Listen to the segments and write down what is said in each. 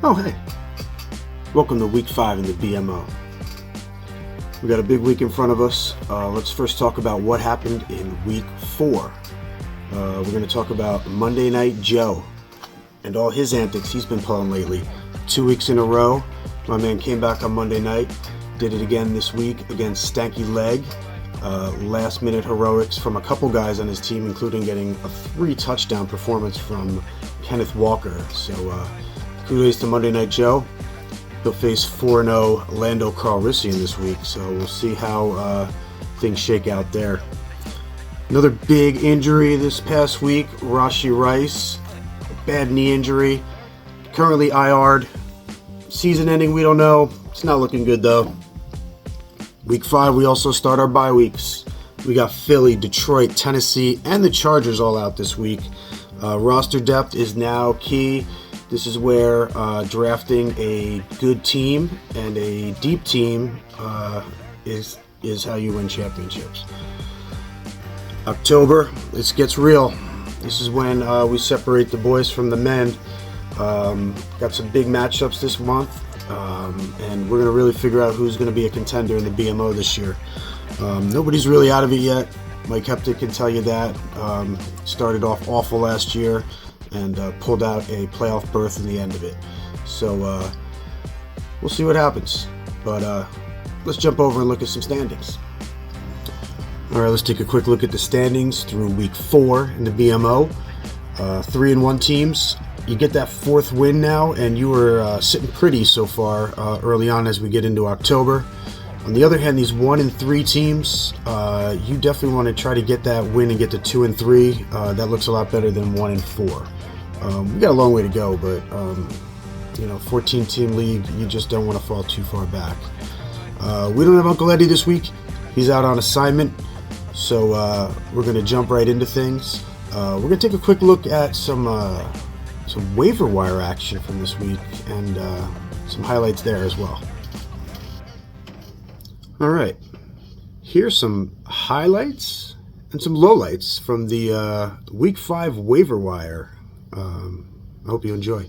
Oh, hey. Welcome to Week 5 in the BMO. We got a big week in front of us. Let's first talk about what happened in Week 4. We're going to talk about Monday Night Joe and all his antics he's been pulling lately. 2 weeks in a row, my man came back on Monday night, did it again this week against Stanky Leg. Last-minute heroics from a couple guys on his team, including getting a 3-touchdown performance from Kenneth Walker. So, kudos to Monday Night Joe. He'll face 4-0 Lando Calrissian this week, so we'll see how things shake out there. Another big injury this past week, Rashee Rice. A bad knee injury. Currently IR'd. Season ending, we don't know. It's not looking good, though. Week 5, we also start our bye weeks. We got Philly, Detroit, Tennessee, and the Chargers all out this week. Roster depth is now key. This is where drafting a good team and a deep team is how you win championships. October, this gets real. This is when we separate the boys from the men. Got some big matchups this month, and we're going to really figure out who's going to be a contender in the BMO this year. Nobody's really out of it yet. Mike Heptic can tell you that. Started off awful last year and pulled out a playoff berth in the end of it. So we'll see what happens. But let's jump over and look at some standings. All right, let's take a quick look at the standings through Week 4 in the BMO. 3-1 teams. You get that 4th win now, and you were sitting pretty so far early on as we get into October. On the other hand, these 1-3 teams, you definitely want to try to get that win and get to 2-3. That looks a lot better than 1-4. We got a long way to go, but 14-team league, you just don't want to fall too far back. We don't have Uncle Eddie this week. He's out on assignment, so we're going to jump right into things. We're going to take a quick look at some waiver wire action from this week and some highlights there as well. All right, here's some highlights and some lowlights from the Week 5 waiver wire. I hope you enjoy.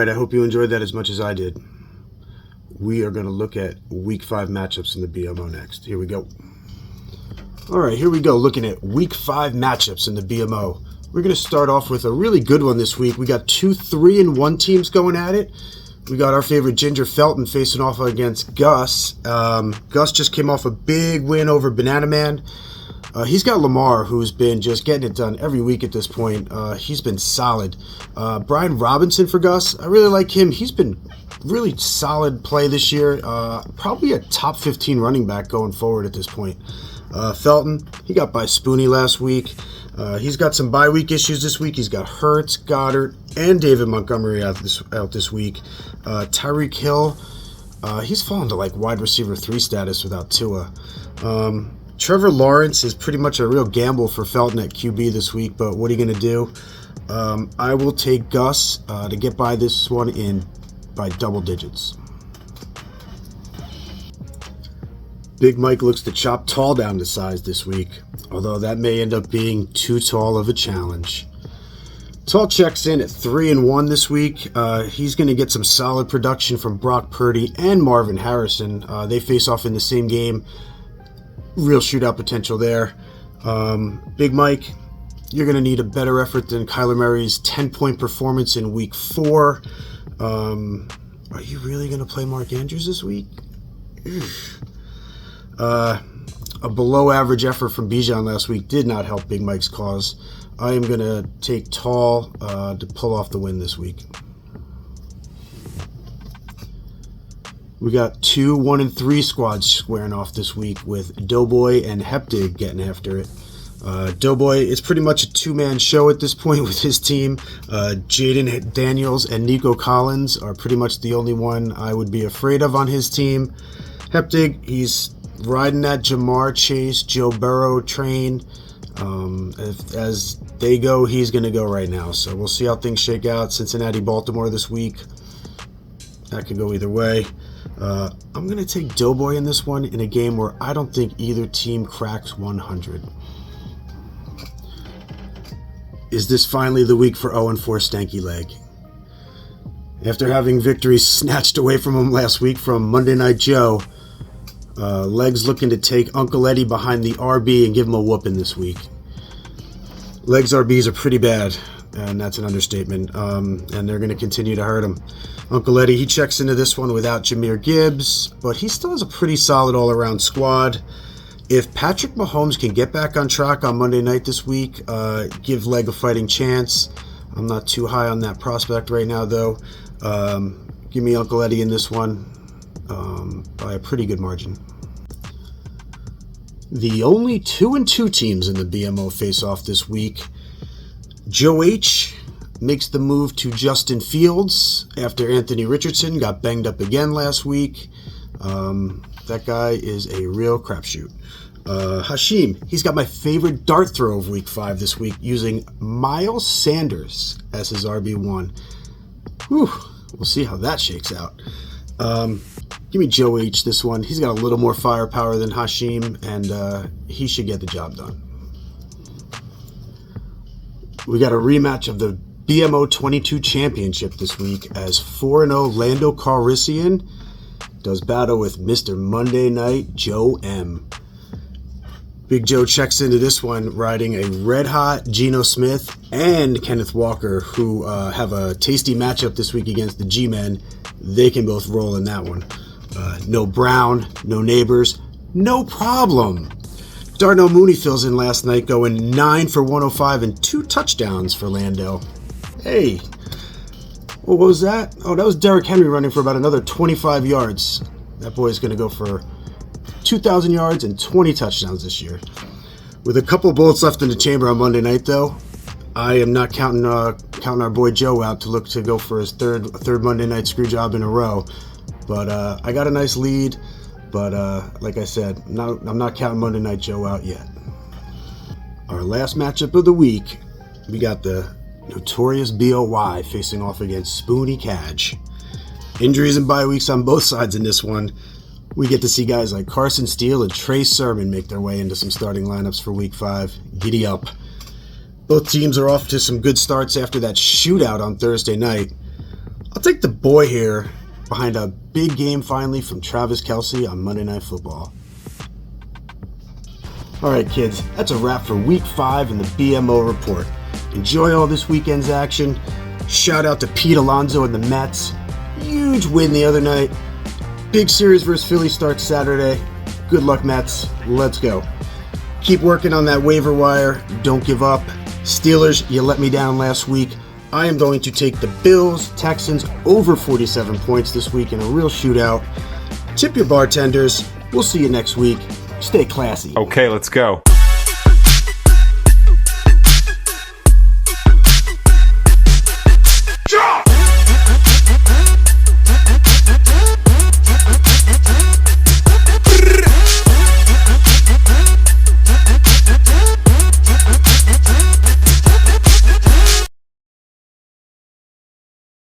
I hope you enjoyed that as much as I did. We are going to look at Week 5 matchups in the BMO next. Here we go. All right, here we go, looking at Week 5 matchups in the BMO. We're going to start off with a really good one this week. We got 2 3-1 teams going at it. We got our favorite Ginger Felton facing off against Gus. Gus just came off a big win over Banana Man. He's got Lamar, who's been just getting it done every week at this point. He's been solid. Brian Robinson for Gus, I really like him. He's been really solid play this year. Probably a top 15 running back going forward at this point. Felton, he got by Spoonie last week. He's got some bye week issues this week. He's got Hurts, Goddard, and David Montgomery out this week. Tyreek Hill, he's fallen to like wide receiver 3 status without Tua. Trevor Lawrence is pretty much a real gamble for Felton at QB this week, but what are you going to do? I will take Gus to get by this one by double digits. Big Mike looks to chop Tall down to size this week, although that may end up being too tall of a challenge. Tall checks in at 3-1 this week. He's going to get some solid production from Brock Purdy and Marvin Harrison. They face off in the same game. Real shootout potential there. Big Mike, you're going to need a better effort than Kyler Murray's 10-point performance in Week 4. Are you really going to play Mark Andrews this week? A below-average effort from Bijan last week did not help Big Mike's cause. I am going to take Tall to pull off the win this week. We got 2 1-3 squads squaring off this week with Doughboy and Heptig getting after it. Doughboy is pretty much a two-man show at this point with his team. Jaden Daniels and Nico Collins are pretty much the only one I would be afraid of on his team. Heptig, he's riding that Jamar Chase, Joe Burrow train. As they go, he's going to go right now. So we'll see how things shake out. Cincinnati, Baltimore this week. That could go either way. I'm going to take Doughboy in this one in a game where I don't think either team cracks 100. Is this finally the week for 0-4 Stanky Leg? After having victories snatched away from him last week from Monday Night Joe, Leg's looking to take Uncle Eddie behind the RB and give him a whooping this week. Leg's RBs are pretty bad, and that's an understatement, and they're going to continue to hurt him. Uncle Eddie, he checks into this one without Jahmyr Gibbs, but he still has a pretty solid all-around squad. If Patrick Mahomes can get back on track on Monday night this week, give Leg a fighting chance. I'm not too high on that prospect right now, though. Give me Uncle Eddie in this one by a pretty good margin. The only 2-2 teams in the BMO face-off this week. Joe H. makes the move to Justin Fields after Anthony Richardson got banged up again last week. That guy is a real crapshoot. Hashim, he's got my favorite dart throw of week 5 this week, using Miles Sanders as his RB1. Whew, we'll see how that shakes out. Give me Joe H this one. He's got a little more firepower than Hashim, and he should get the job done. We got a rematch of the BMO 22 Championship this week as 4-0 Lando Calrissian does battle with Mr. Monday Night Joe M. Big Joe checks into this one riding a red-hot Geno Smith and Kenneth Walker, who have a tasty matchup this week against the G-Men. They can both roll in that one. No Brown, no Neighbors, no problem. Darnell Mooney fills in last night, going 9 for 105 and 2 touchdowns for Lando. Hey, what was that? Oh, that was Derrick Henry running for about another 25 yards. That boy's going to go for 2,000 yards and 20 touchdowns this year. With a couple bullets left in the chamber on Monday night, though, I am not counting our boy Joe out to look to go for his third Monday night screw job in a row. But I got a nice lead. But like I said, I'm not counting Monday Night Joe out yet. Our last matchup of the week, we got the notorious BOY facing off against Spoony Cadge. Injuries and bye weeks on both sides in this one. We get to see guys like Carson Steele and Trey Sermon make their way into some starting lineups for week 5. Giddy up. Both teams are off to some good starts after that shootout on Thursday night. I'll take the boy here behind a big game finally from Travis Kelce on Monday Night Football. Alright kids, that's a wrap for week 5 in the BMO report. Enjoy all this weekend's action. Shout out to Pete Alonso and the Mets. Huge win the other night. Big series versus Philly starts Saturday. Good luck, Mets. Let's go. Keep working on that waiver wire. Don't give up. Steelers, you let me down last week. I am going to take the Bills, Texans over 47 points this week in a real shootout. Tip your bartenders. We'll see you next week. Stay classy. Okay, let's go.